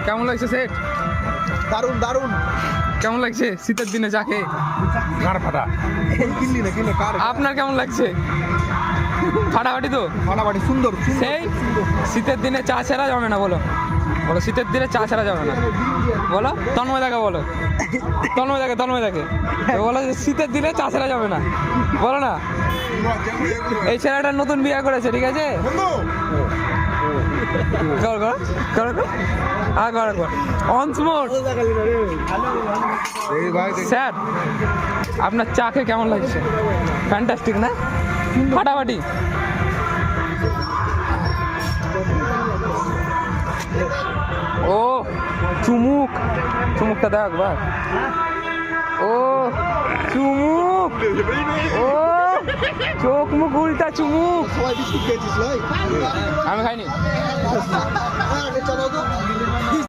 কেমন লাগছে সেট? দারুন দারুন। কেমন লাগছে শীতের দিনে চা খেয়ে? গাড় ফাটা। কিনলি না কিনে কার? আপনার কেমন লাগছে? ফাটাফাটি তো? ফাটাফাটি সুন্দর সেই শীতের দিনে চা ছাড়া যাবে না, বলো বলো, শীতের দিনে চা ছাড়া যাবে না, বলো। তন্ময় দাকে বলো, তন্ময় দাকে বলো যে শীতের দিনে চা ছাড়া যাবে না, বলো না। এই ছেলেটা নতুন বিয়ে করেছে, ঠিক আছে? স্যার আপনার চা খেয়ে কেমন লাগছে? ফ্যান্টাস্টিক না? ফাটাফাটি। ও চুমুকটা দেখ একবার। ও চুমুক, ও চোখ মুখ উল্টা চুমুক। সবাই বিস্কুট খেয়েছিস ভাই? আমি খাইনি।